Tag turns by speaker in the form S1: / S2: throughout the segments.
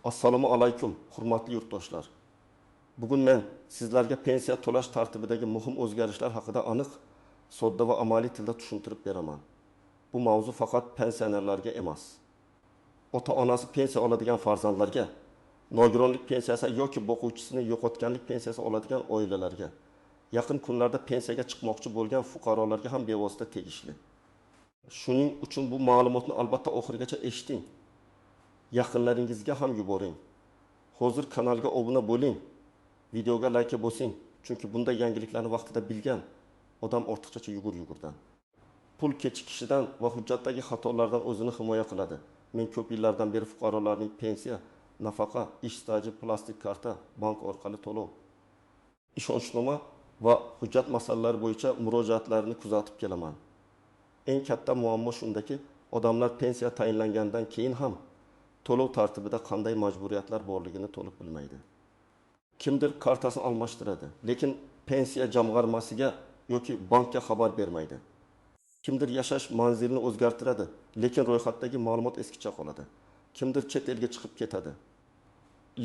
S1: Assalomu alaykum, hurmatli yurtdoshlar. Bugun men sizlarga pensiya to'lash tartibidagi muhim o'zgarishlar haqida aniq, sodda va amaliy tilda tushuntirib beraman. Bu mavzu faqat pensionerlarga emas. Ota-onasi pensiya oladigan farzandlarga, nogironlik pensiyasi yoki boquvchisini yo'qotganlik pensiyasi oladigan oilalarga, yaqin kunlarda pensiyaga chiqmoqchi bo'lgan fuqarolarga ham bevosita tegishli. Shuning uchun bu ma'lumotni albatta oxirigacha eshiting. Yaqinlaringizga ham yuboring. Hozir kanalga obuna bo'ling. Videoga like bosing. Chunki bunday yangiliklarni vaqtida bilgan odam ortiqcha yugurdan. Pul kechikishidan va hujjatdagi xatolardan o'zini himoya qiladi. Men ko'p yillardan beri fuqarolarning pensiya, nafaqa, ish staji, plastik karta, bank orqali to'lov, ishonchnoma va hujjat masalalari bo'yicha murojaatlarini kuzatib kelaman. Eng katta muammo shundaki, odamlar pensiya tayinlangandan keyin ham to'lov tartibida qanday majburiyatlar borligini to'liq bilmaydi. Kimdir kartasini almashtiradi, lekin pensiya jamg'armasiga yoki bankka xabar bermaydi. Kimdir yashash manzilini o'zgartiradi, lekin ro'yxatdagi ma'lumot eskicha qoladi. Kimdir chet elga chiqib ketadi,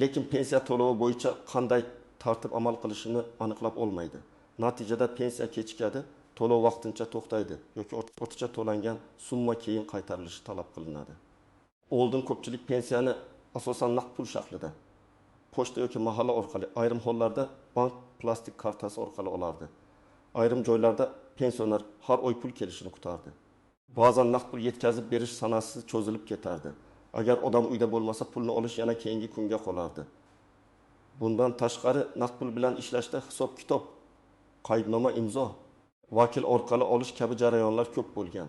S1: lekin pensiya to'lovi bo'yicha qanday tartib amal qilishini aniqlab olmaydi. Natijada pensiya kechikadi, to'lov vaqtincha to'xtaydi yoki ortiqcha to'langan summa keyin qaytarilishi talab qilinadi. Oldin ko'pchilik pensiyani asosan naqd pul shaklida, pochta yoki mahalla orqali, ayrim hollarda bank plastik kartasi orqali olardi. Ayrim joylarda pensioner har oy pul kelishini kutardi. Ba'zan naqd pul yetkazib berish sanasi cho'zilib ketardi. Agar odam uyda bo'lmasa, pulni olish yana keyingi kunga qolardi. Bundan tashqari naqd pul bilan ishlashda hisob-kitob, qaydnoma, imzo, vakil orqali olish kabi jarayonlar ko'p bo'lgan.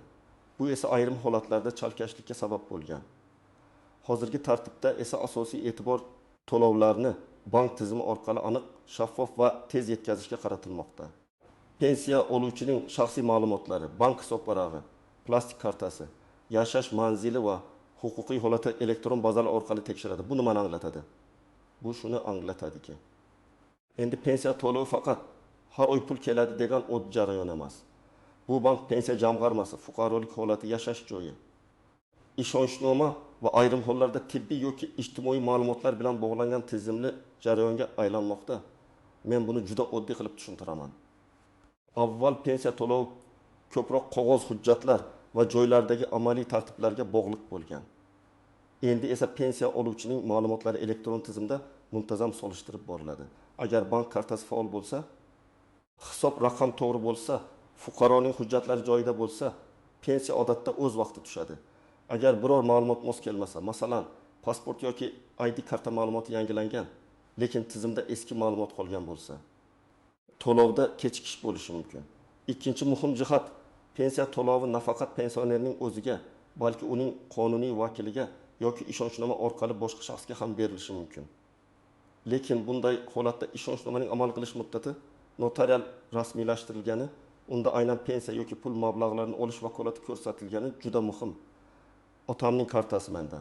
S1: Bu esa ayrim holatlarda chalkashlikka sabab bo'lgan. Hozirgi tartibda esa asosiy e'tibor to'lovlarni bank tizimi orqali aniq, shaffof va tez yetkazishga qaratilmoqda. Pensiya oluvchining shaxsiy ma'lumotlari, bank hisobvarag'i, plastik kartasi, yashash manzili va huquqiy holati elektron bazalar orqali tekshiradi. Bu nimani anglatadi? Bu shuni anglatadiki, endi pensiya to'lovi faqat har oy pul keladi degan oddiy jarayon emas. Bu bank pensiya jamg'armasi, fuqarolik holati, yashash joyi, ishonchnoma va ayrim hollarda tibbiy yoki ijtimoiy ma'lumotlar bilan bog'langan tizimli jarayonga aylanmoqda. Men buni juda oddiy qilib tushuntiraman. Avval pensiya to'lovi ko'proq qog'oz hujjatlar va joylardagi amaliy tartiblarga bog'liq bo'lgan. Endi esa pensiya oluvchining ma'lumotlari elektron tizimda muntazam solishtirib boriladi. Agar bank kartasi faol bo'lsa, hisob raqam to'g'ri bo'lsa, fuqaroning hujjatlari joyida bo'lsa, pensiya odatda o'z vaqti tushadi. Agar biror ma'lumot mos kelmasa, masalan, pasport yoki ID karta ma'lumoti yangilangan, lekin tizimda eski ma'lumot qolgan bo'lsa, to'lovda kechikish bo'lishi mumkin. Ikkinchi muhim jihat, pensiya to'lovi nafaqat pensionerning o'ziga, balki uning qonuniy vakiliga yoki ishonchnoma orqali boshqa shaxsga ham berilishi mumkin. Lekin bunday holatda ishonchnomaning amal qilish muddati notarial rasmiylashtirilgani, unda aynan pensiya yoki pul mablag'larini olish vakolati ko'rsatilgani juda muhim. Otamning kartasi menda.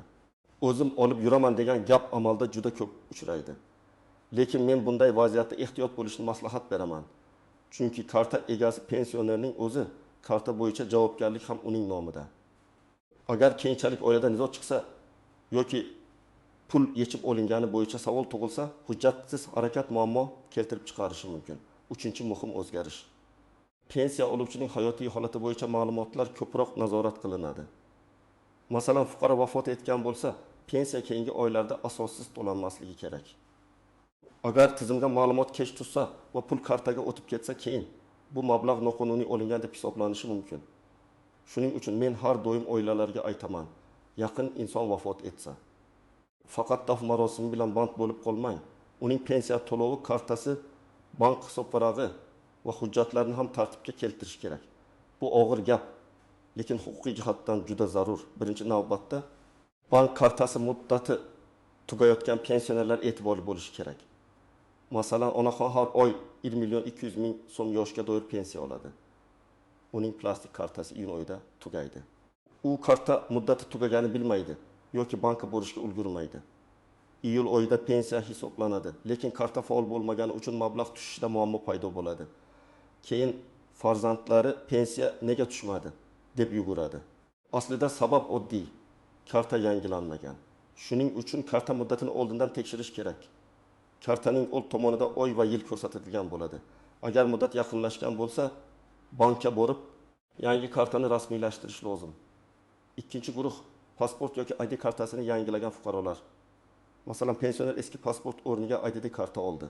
S1: O'zim olib yuraman degan gap amalda juda ko'p uchraydi. Lekin men bunday vaziyatda ehtiyot bo'lishni maslahat beraman. Chunki karta egasi pensionerning o'zi, karta bo'yicha javobgarlik ham uning nomida. Agar keyinchalik oilada nizo chiqsa yoki pul yechib olingani bo'yicha savol tug'ilsa, hujjatsiz harakat muammo keltirib chiqarishi mumkin. Uchinchi muhim o'zgarish. Pensiya oluvchining hayotiy holati bo'yicha ma'lumotlar ko'proq nazorat qilinadi. Masalan, fuqaro vafot etgan bo'lsa, pensiya keyingi oylarda asossiz to'lanmasligi kerak. Agar tizimga ma'lumot kech tushsa va pul kartaga o'tib ketsa, keyin bu mablag' noqonuniy olingan deb hisoblanishi mumkin. Shuning uchun men har doim oilalarga aytaman, yaqin inson vafot etsa, faqat dafn marosimi bilan band bo'lib qolmang. Uning pensiya to'lovi kartasi, bank hisobvarag'i va hujjatlarni ham tartibga keltirish kerak. Bu og'ir gap, lekin huquqiy jihatdan juda zarur. Birinchi navbatda bank kartasi muddati tugayotgan pensionerlar e'tiborli bo'lishi kerak. Masalan, onaxon har oy 1.200.000 so'm yoshga doir pensiya oladi. Uning plastik kartasi iyun oyida tugaydi. U karta muddati tugagani bilmaydi yoki bankka borishga ulgurmaydi. Iyul oyida pensiya hisoblanadi, lekin karta faol bo'lmagani uchun mablag' tushishida muammo paydo bo'ladi. Keyin farzandlari pensiya nega tushmadi deb yuguradi. Aslida sabab oddiy. Karta yangilanmagan. Shuning uchun karta muddatini oldindan tekshirish kerak. Kartaning old tomonida oy va yil ko'rsatilgan bo'ladi. Agar muddat yaqinlashgan bo'lsa, bankka borib, yangi kartani rasmiylashtirish lozim. Ikkinchi guruh pasport yoki ID kartasini yangilagan fuqarolar. Masalan, pensioner eski pasport o'rniga ID karta oldi.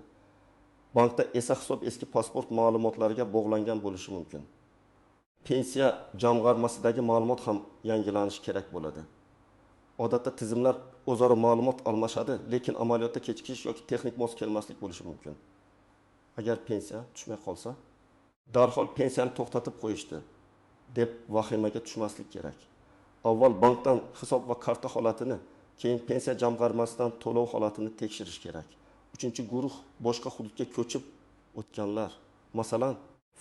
S1: Bankda esa hisob eski pasport ma'lumotlariga bog'langan bo'lishi mumkin. Pensiya jamg'armasidagi ma'lumot ham yangilanishi kerak bo'ladi. Odatda tizimlar o'zaro ma'lumot almashadi, lekin amaliyotda kechikish yoki texnik mos kelmaslik bo'lishi mumkin. Agar pensiya tushmay qolsa, darhol pensiyani to'xtatib qo'yishdi deb vahimaga tushmaslik kerak. Avval bankdan hisob va karta holatini, keyin pensiya jamg'armasidan to'lov holatini tekshirish kerak. Uchinchi guruh boshqa hududga ko'chib o'tganlar. Masalan,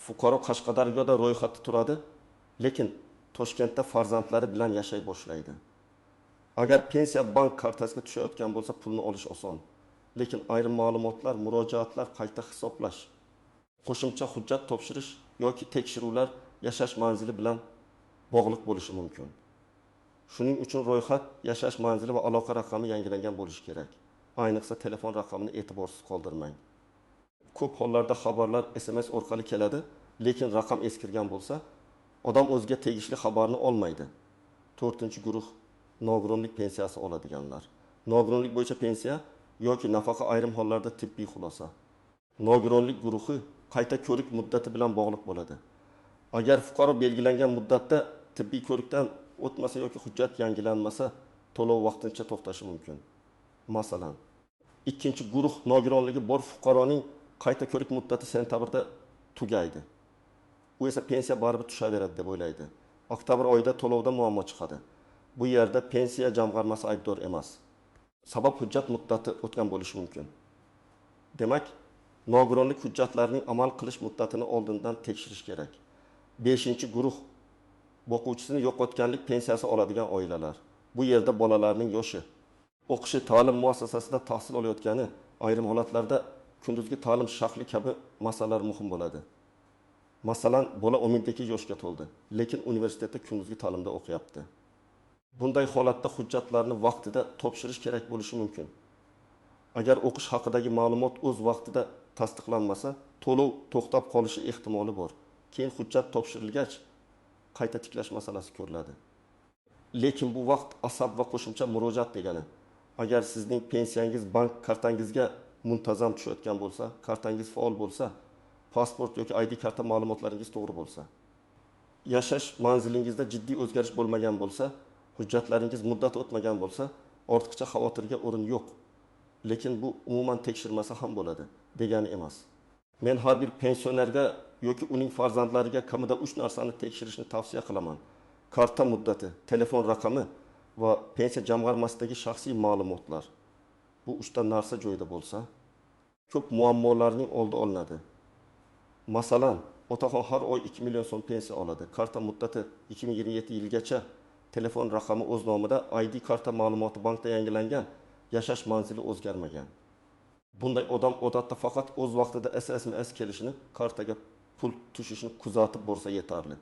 S1: fuqaro Qashqadaryoda ro'yxatda turadi, lekin Toshkentda farzandlari bilan yashay boshlaydi. Agar pensiya bank kartasiga tushayotgan bo'lsa, pulni olish oson. Lekin ayrim ma'lumotlar, murojaatlar, qayta hisoblash, qo'shimcha hujjat topshirish yoki tekshiruvlar yashash manzili bilan bog'liq bo'lishi mumkin. Shuning uchun ro'yxat, yashash manzili va aloqa raqami yangilangan bo'lishi kerak. Ayniqsa telefon raqamini e'tiborsiz qoldirmang. Ko'p hollarda xabarlar SMS orqali keladi, lekin raqam eskirgan bo'lsa, odam o'ziga tegishli xabarni olmaydi. 4-guruh nogironlik pensiyasi oladiganlar. Nogironlik bo'yicha pensiya yoki nafaqa ayrim hollarda tibbiy xulosa. Nogironlik guruhi qayta ko'rik muddati bilan bog'liq bo'ladi. Agar fuqaro belgilangan muddatda tibbiy ko'rikdan o'tmasa yoki hujjat yangilanmasa, to'lov vaqtincha to'xtashi mumkin. Masalan, 2-guruh nogironligi bor fuqaroning qayta ko'rik muddati sentabrda tugaydi. U esa pensiya baribir tushaveradi deb o'ylaydi. Oktabr oyida to'lovda muammo chiqadi. Bu yerda pensiya jamg'armasi aybdor emas. Sabab hujjat muddati o'tgan bo'lishi mumkin. Demak, nogironlik hujjatlarining amal qilish muddatini oldindan tekshirish kerak. 5-guruh boquvchisini yo'qotganlik pensiyasi oladigan oilalar. Bu yerda bolalarning yoshi, o'qishi, ta'lim muassasasida tahsil olayotgani, ayrim holatlarda kunduzgi ta'lim shaxli kabi masalalar muhim bo'ladi. Masalan, bola 12 yoshga to'ldi, lekin universitetda kunduzgi ta'limda o'qiyapti. Bunday holatda hujjatlarni vaqtida topshirish kerak bo'lishi mumkin. Agar o'qish haqidagi ma'lumot o'z vaqtida tasdiqlanmasa, to'lov to'xtab qolishi ehtimoli bor. Keyin hujjat topshirilgach, qayta tiklash masalasi ko'riladi. Lekin bu vaqt asab va qo'shimcha murojaat degani. Agar sizning pensiyangiz bank kartangizga muntazam tushayotgan bo'lsa, kartangiz faol bo'lsa, pasport yoki ID karta ma'lumotlaringiz to'g'ri bo'lsa, yashash manzilingizda jiddiy o'zgarish bo'lmagan bo'lsa, hujjatlaringiz muddat o'tmagan bo'lsa, ortiqcha xavotirga o'rin yo'q. Lekin bu umuman tekshirmasa ham bo'ladi degani emas. Men har bir pensionerga yoki uning farzandlariga kamida 3 narsani tekshirishni tavsiya qilaman. Karta muddati, telefon raqami va pensiya jamg'armasidagi shaxsiy ma'lumotlar. Bu 3 ta narsa joyida bo'lsa, ko'p muammolarning oldi olinadi. Masalan, otaxon har oy 2 million so'm pensiya oladi. Karta muddati 2027 yilgacha, telefon raqami o'z nomida, ID karta ma'lumoti bankda yangilangan, yashash manzili o'zgarmagan. Bunday odam odatda faqat o'z vaqtida SMS kelishini, kartaga pul tushishini kuzatib borsa yetarli.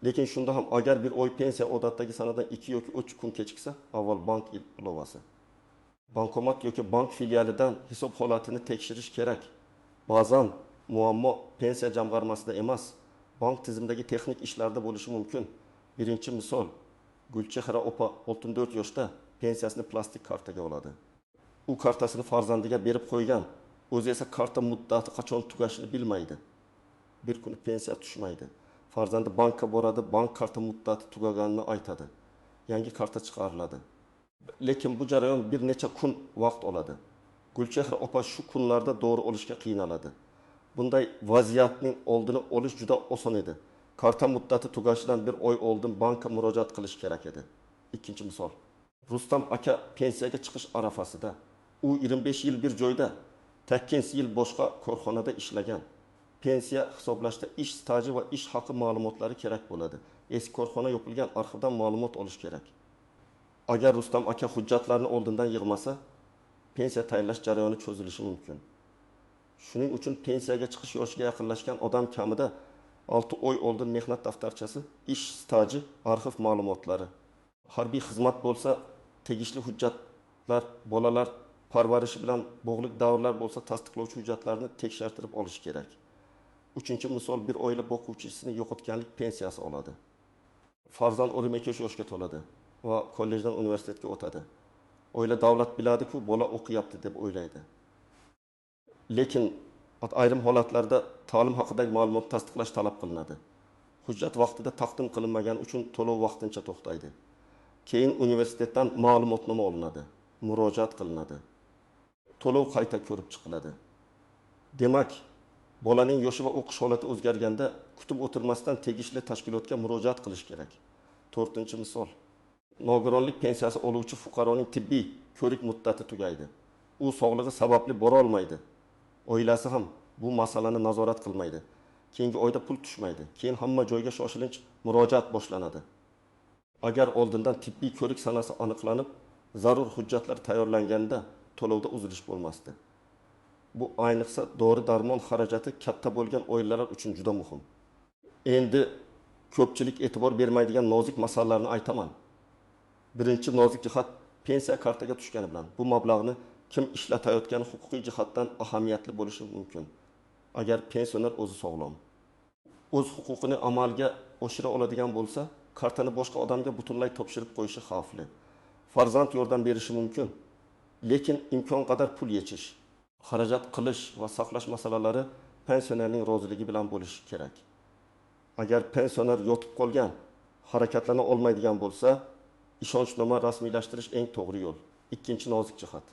S1: Lekin shunda ham agar bir oy pensiya odatdagi sanadan 2 yoki 3 kun kechiksa, avval bank ilovasi. Bankomat yoki bank filialidan hisob holatini tekshirish kerak. Ba'zan muammo pensiya jamg'armasida emas, bank tizimidagi texnik ishlarda bo'lishi mumkin. Birinchi misol, Gulchehra opa 64 yoshda pensiyasini plastik kartaga oladi. U kartasini farzandiga berib qo'ygan. O'zi esa karta muddati qachon tugashini bilmaydi. Bir kun pensiya tushmaydi. Farzandi bankka boradi, bank karta muddati tugaganini aytadi. Yangi karta chiqariladi. Lekin bu jarayon bir necha kun vaqt oladi. Gulchehra opa shu kunlarda dori olishga qiynaladi. Bunday vaziyatning oldini olish juda oson edi. Karta muddati tugashidan bir oy oldin bankka murojaat qilish kerak edi. Ikkinchi misol. Rustam aka pensiyaga chiqish arafasida. U 25 yil bir joyda, 8 yil boshqa korxonada ishlagan. Pensiya hisoblashda ish staji va ish haqi ma'lumotlari kerak bo'ladi. Eski korxona yopilgan arxivdan ma'lumot olish kerak. Agar Rustam aka hujjatlarni oldindan yig'masa, pensiya tayinlash jarayoni cho'zilishi mumkin. Shuning uchun pensiyaga chiqish yoshiga yaqinlashgan odam kamida 6 oy oldin mehnat daftarchasi, ish staji, arxiv ma'lumotlari, harbiy xizmat bo'lsa, tegishli hujjat farzandlar, bolalar parvarishi bilan bog'liq davrlar bo'lsa, tasdiqlovchi hujjatlarni tekshirtirib olish kerak. Uchinchi misol, bir oila boquvchisini yo'qotganlik pensiyasi oladi. Farzand 22 yoshga to'ladi va kollejdan universitetga o'tadi. Oila davlat biladi-ku, bola o'qiyapti deb o'ylaydi. Lekin ayrim holatlarda ta'lim haqidagi ma'lumot tasdiqlash talab qilinadi. Hujjat vaqtida taqdim qilinmagani uchun to'lov vaqtincha to'xtaydi. Keyin universitetdan ma'lumotnoma olinadi, murojaat qilinadi. To'lov qayta ko'rib chiqiladi. Demak, bolaning yoshi va o'qish holati o'zgarganda kutib o'tirmasdan tegishli tashkilotga murojaat qilish kerak. 4-misol. Nogironlik pensiyasi oluvchi fuqaroning tibbiy ko'rik muddati tugaydi. U sog'lig'i sababli bora olmaydi. Oilasi ham bu masalani nazorat qilmaydi. Keyingi oyda pul tushmaydi. Keyin hamma joyga shoshilinch murojaat boshlanadi. Agar oldindan tibbiy ko'rik sanasi aniqlanib, zarur hujjatlar tayyorlanganda to'lovda uzilish bo'lmasdi. Bu ayniqsa dori-darmon xarajati katta bo'lgan oilalar uchun juda muhim. Endi ko'pchilik e'tibor bermaydigan nozik masalalarni aytaman. Birinchi nozik jihat pensiya kartaga tushgani bilan bu mablag'ni kim ishlatayotgani huquqiy jihatdan ahamiyatli bo'lishi mumkin. Agar pensioner o'zi sog'lom, o'z huquqini amalga oshira oladigan bo'lsa, kartani boshqa odamga butunlay topshirib qo'yishi xavfli. Farzand yordam berishi mumkin, lekin imkon qadar pul yechish, xarajat qilish va saqlash masalalari pensionerning roziligi bilan bo'lishi kerak. Agar pensioner yotib qolgan, harakatlana olmaydigan bo'lsa, ishonchnoma rasmiylashtirish eng to'g'ri yo'l. Ikkinchi nozik jihat.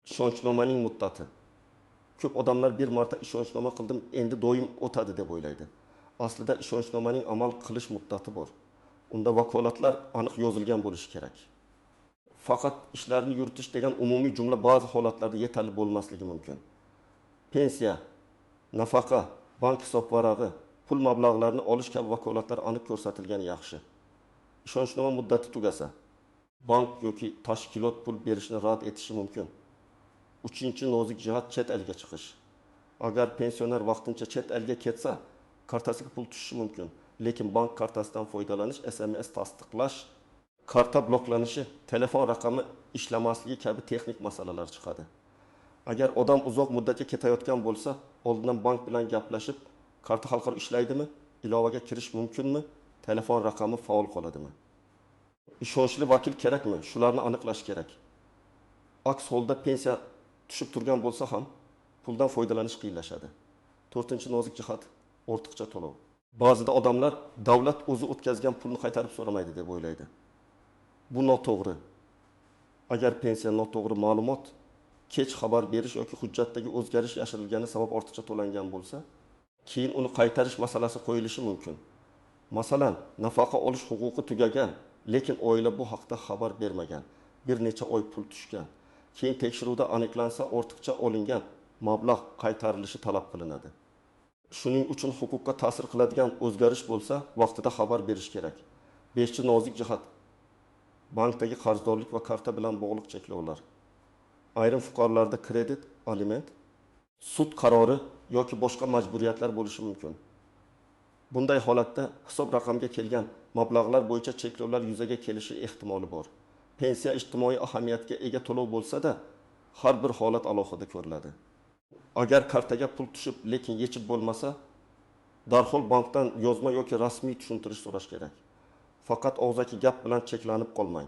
S1: Ishonchnomaning muddati. Ko'p odamlar bir marta ishonchnoma qildim, endi doim o'tadi deb o'ylaydi. Aslida ishonchnomaning amal qilish muddati bor. Unda vakolatlar aniq yozilgan bo'lishi kerak. Faqat ishlarni yuritish degan umumiy jumla ba'zi holatlarda yetarli bo'lmasligi mumkin. Pensiya, nafaqa, bank hisobvarag'i, pul mablag'larini olish kabi vakolatlar aniq ko'rsatilgani yaxshi. Ishonchnoma muddati tugasa, bank yoki tashkilot pul berishni rad etishi mumkin. Uchinchi nozik jihat chet elga chiqish. Agar pensioner vaqtincha chet elga ketsa, kartasiga pul tushishi mumkin. Lekin bank kartasidan foydalanish, SMS tasdiqlash, karta bloklanishi, telefon raqami ishlamasligi kabi texnik masalalar chiqadi. Agar odam uzoq muddatga ketayotgan bo'lsa, oldindan bank bilan gaplashib, karta xalqaro ishlaydimi, ilovaga kirish mumkinmi, telefon raqami faol qoladimi? Ishonchli vakil kerakmi? Shularni aniqlash kerak. Aks holda pensiya tushib turgan bo'lsa ham puldan foydalanish qiyinlashadi. 4-nozik jihat ortiqcha to'lov. Ba'zida odamlar davlat o'zi o'tkazgan pulni qaytarib so'ramaydi deb o'ylaydi. Bu noto'g'ri. Agar pensiya noto'g'ri ma'lumot, kech xabar berish yoki hujjatdagi o'zgarish yashirilgani sabab ortiqcha to'langan bo'lsa, keyin uni qaytarish masalasi qo'yilishi mumkin. Masalan, nafaqa olish huquqi tugagan, lekin oila bu haqda xabar bermagan. Bir necha oy pul tushgan. Keyin tekshiruvda aniqlansa, ortiqcha olingan mablag' qaytarilishi talab qilinadi. Shuning uchun huquqqa ta'sir qiladigan o'zgarish bo'lsa, vaqtida xabar berish kerak. 5-nozik jihat. Bankdagi qarzdorlik va karta bilan bog'liq cheklovlar. Ayrim fuqarolarda kredit, aliment, sud qarori yoki boshqa majburiyatlar bo'lishi mumkin. Bunday holatda hisob raqamga kelgan mablag'lar bo'yicha cheklovlar yuzaga kelishi ehtimoli bor. Pensiya ijtimoiy ahamiyatga ega to'lov bo'lsa-da, har bir holat alohida ko'riladi. Agar kartaga pul tushib, lekin yechib bo'lmasa, darhol bankdan yozma yoki rasmiy tushuntirish so'rash kerak. Faqat og'zaki gap bilan cheklanib qolmang.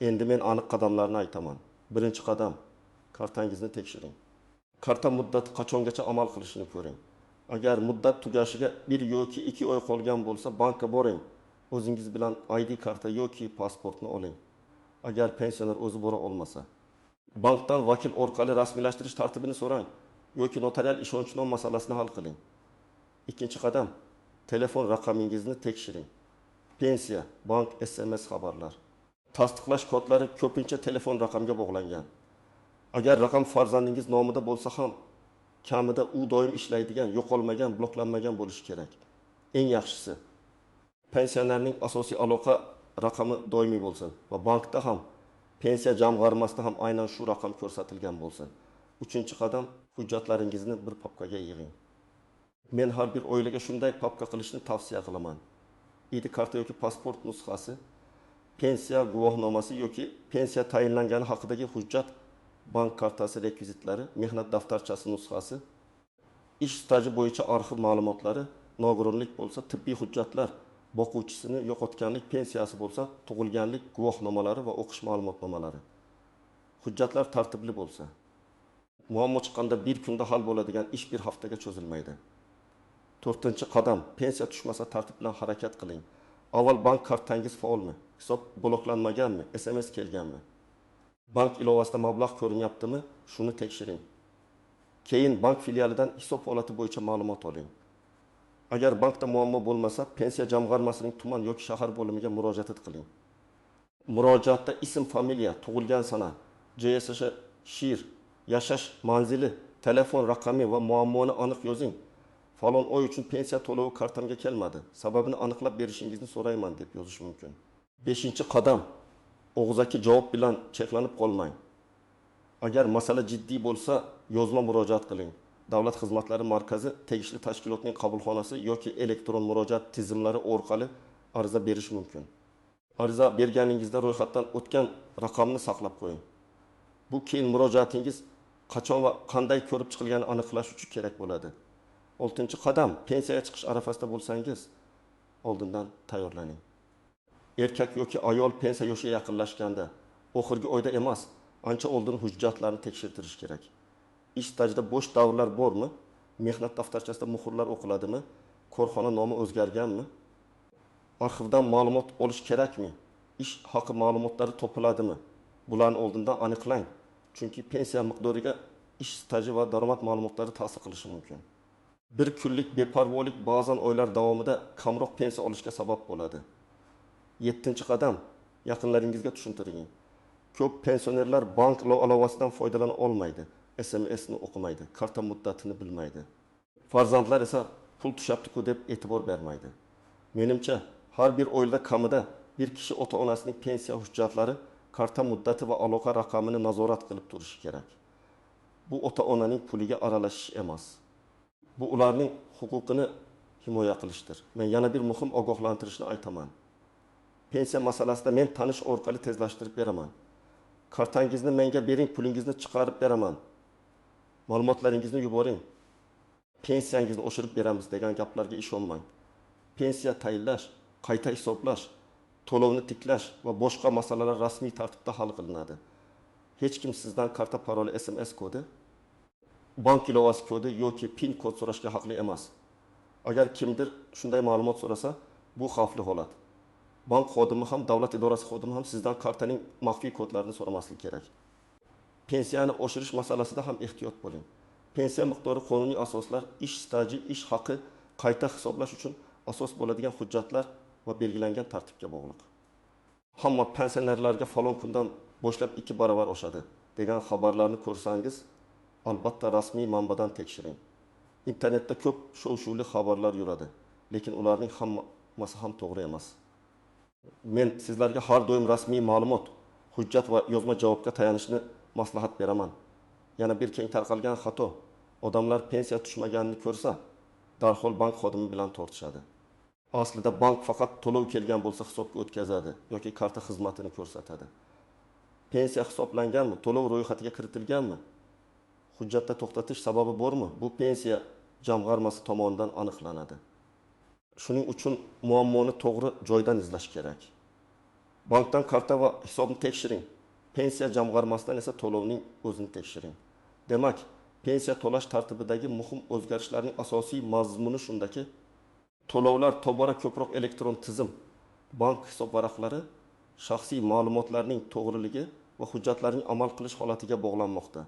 S1: Endi men aniq qadamlarni aytaman. Birinchi qadam, kartangizni tekshiring. Karta muddati qachongacha amal qilishini ko'ring. Agar muddat tugashiga 1 yoki 2 oy qolgan bo'lsa, bankka boring. O'zingiz bilan ID karta yoki pasportni oling. Agar pensioner o'zi bora olmasa, bankdan vakil orqali rasmiylashtirish tartibini so'rang yoki notarial ishonchnoma masalasini hal qiling. Ikkinchi qadam, telefon raqamingizni tekshiring. Pensiya, bank, SMS xabarlar. Tasdiqlash kodlari ko'pincha telefon raqamga bog'langan. Agar raqam farzandingiz nomida bo'lsa ham, kamida u doim ishlaydigan, yo'qolmagan, bloklanmagan bo'lishi kerak. Eng yaxshisi, pensionerning asosiy aloqa raqami doimiy bo'lsin va bankda ham, pensiya jamg'armasida ham aynan shu raqam ko'rsatilgan bo'lsin. Uchinchi qadam, hujjatlaringizni bir papkaga yig'ing. Men har bir oilaga shunday papka qilishni tavsiya qilaman. ID karta yoki pasport nusxasi, pensiya guvohnomasi yoki pensiya tayinlangani haqidagi hujjat, bank kartasi rekvizitlari, mehnat daftarchasi nusxasi, ish staji bo'yicha arxiv ma'lumotlari, nogironlik bo'lsa tibbiy hujjatlar, boquvchisini yo'qotganlik pensiyasi bo'lsa tug'ilganlik guvohnomalari va o'qish ma'lumotnomalari. Hujjatlar tartibli bo'lsa, muammo chiqqanda bir kunda hal bo'ladigan ish bir haftaga cho'zilmaydi. 4-qadam, pensiya tushmasa tartib bilan harakat qiling. Avval bank kartangiz faolmi? Hisob bloklanmaganmi? SMS kelganmi? Bank ilovasida mablag' ko'rinyaptimi? Shuni tekshiring. Keyin bank filialidan hisob holati bo'yicha ma'lumot oling. Agar bankda muammo bo'lmasa, pensiya jamg'armasining tuman yoki shahar bo'limiga murojaat qiling. Murojaatda ism, familiya, tug'ilgan sana, JSS, shir, yashash manzili, telefon raqami va muammoni aniq yozing. Falon oy uchun pensiya to'lovi kartamga kelmadi. Sababini aniqlab berishingizni so'rayman deb yozish mumkin. 5-qadam, og'zaki javob bilan cheklanib qolmang. Agar masala jiddiy bo'lsa, yozma murojaat qiling. Davlat xizmatlari markazi, tegishli tashkilotning qabulxonasi yoki elektron murojaat tizimlari orqali ariza berish mumkin. Ariza berganingizda ro'yxatdan o'tgan raqamni saqlab qo'ying. Bu keyin murojaatingiz qachon va qanday ko'rib chiqilganini aniqlash uchun kerak bo'ladi. 6-qadam, pensiyaga chiqish arafasida bo'lsangiz, oldindan tayyorlaning. Erkak yoki ayol pensiya yoshiga yaqinlashganda, oxirgi oyda emas, ancha oldin hujjatlarni tekshirtirish kerak. Ish stajida bo'sh davrlar bormi? Mehnat daftarchasida muhrlar o'qiladimi? Korxona nomi o'zgarganmi? Arxivdan ma'lumot olish kerakmi? Ish haqi ma'lumotlari topiladimi? Bularni oldindan aniqlang. Chunki pensiya miqdoriga ish staji va daromad ma'lumotlari ta'sir qilishi mumkin. Bir kunlik beparvolik ba'zan oylar davomida kamroq pensiya olishga sabab bo'ladi. 7-qadam, yaqinlaringizga tushuntiring. Ko'p pensionerlar bank ilovasidan foydalana olmaydi, SMS'ni o'qimaydi, karta muddatini bilmaydi. Farzandlar esa pul tushyapti-ku deb e'tibor bermaydi. Menimcha, har bir oilada kamida bir kishi ota-onasining pensiya hujjatlari, karta muddati va aloqa raqamini nazorat qilib turishi kerak. Bu ota-onaning puliga aralashish emas. Bu ularning huquqini himoya qilishdir. Men yana bir muhim ogohlantirishni aytaman. Pensiya masalasida men tanish orqali tezlashtirib beraman. Kartangizni menga bering, pulingizni chiqarib beraman. Ma'lumotlaringizni yuboring. Pensiyangizni oshirib beramiz degan gaplarga ishonmang. Pensiya tayinlash, qayta hisoblash, to'lovni tiklash va boshqa masalalar rasmiy tartibda hal qilinadi. Hech kim sizdan karta paroli, SMS kodi, bank ilovasi kodi yoki PIN kod so'rashga haqli emas. Agar kimdir shunday ma'lumot so'rasa, bu xavfli holat. Bank xodimi ham, davlat idorasi xodimi ham sizdan kartaning maxfiy kodlarini so'ramaslik kerak. Pensiyani oshirish masalasida ham ehtiyot bo'ling. Pensiya miqdori qonuniy asoslar, ish staji, ish haqi qayta hisoblash uchun asos bo'ladigan hujjatlar va belgilangan tartibga bog'liq. Hamma pensionerlarga falon kundan boshlab 2 barobar oshadi degan xabarlarni ko'rsangiz, albatta rasmiy manbadan tekshiring. Internetda ko'p shov-shuvli xabarlar yuradi, lekin ularning hammasi ham to'g'ri emas. Men sizlarga har doim rasmiy ma'lumot, hujjat va yozma javobga tayanishni maslahat beraman. Yana bir keng tarqalgan xato, odamlar pensiya tushmaganini ko'rsa, darhol bank xodimi bilan tortishadi. Aslida bank faqat to'lov kelgan bo'lsa hisobga o'tkazadi yoki karta xizmatini ko'rsatadi. Pensiya hisoblanganmi, to'lov ro'yxatiga kiritilganmi? Hujjatda to'xtatish sababi bormi? Bu pensiya jamg'armasi tomonidan aniqlanadi. Shuning uchun muammoni to'g'ri joydan izlash kerak. Bankdan karta va hisobni tekshiring. Pensiya jamg'armasidan esa to'lovning o'zini tekshiring. Demak, pensiya to'lash tartibidagi muhim o'zgarishlarning asosiy mazmuni shundaki, to'lovlar tobora ko'proq elektron tizim, bank hisob varaqlari, shaxsiy ma'lumotlarning to'g'riligi va hujjatlarning amal qilish holatiga bog'lanmoqda.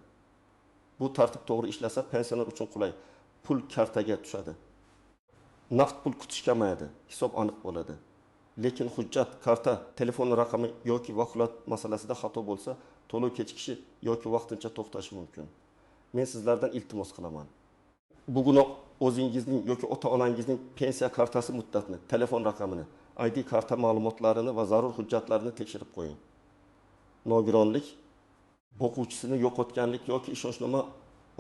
S1: Bu tartib to'g'ri ishlasa, pensioner uchun qulay. Pul kartaga tushadi. Naqd pul kutish kamayadi, hisob aniq bo'ladi. Lekin hujjat, karta, telefon raqami yoki vakolat masalasida xato bo'lsa, to'lov kechikishi yoki vaqtincha to'xtashi mumkin. Men sizlardan iltimos qilaman. Bugun o'zingizning yoki ota-onangizning pensiya kartasi muddatini, telefon raqamini, ID karta ma'lumotlarini va zarur hujjatlarini tekshirib qo'ying. Nogironlik, boquvchisini yo'qotganlik yoki ishonchnoma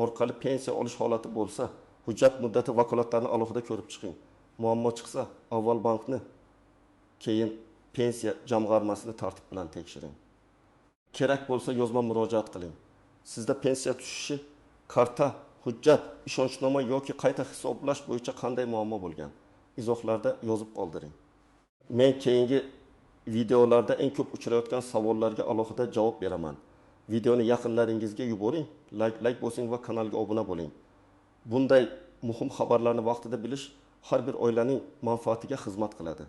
S1: orqali pensiya olish holati bo'lsa, hujjat muddati vakolatlarni alohida ko'rib chiqing. Muammo chiqsa, avval bankni, keyin pensiya jamg'armasini tartib bilan tekshiring. Kerak bo'lsa yozma murojaat qiling. Sizda pensiya tushishi, karta, hujjat, ishonchnoma yoki qayta hisoblash bo'yicha qanday muammo bo'lgan? Izohlarda yozib qoldiring. Men keyingi videolarda eng ko'p uchrayotgan savollarga alohida javob beraman. Videoni yaqinlaringizga yuboring, like bosing va kanalga obuna bo'ling. Bunday muhim xabarlarni vaqtida bilish har bir oilaning manfaatiga xizmat qiladi.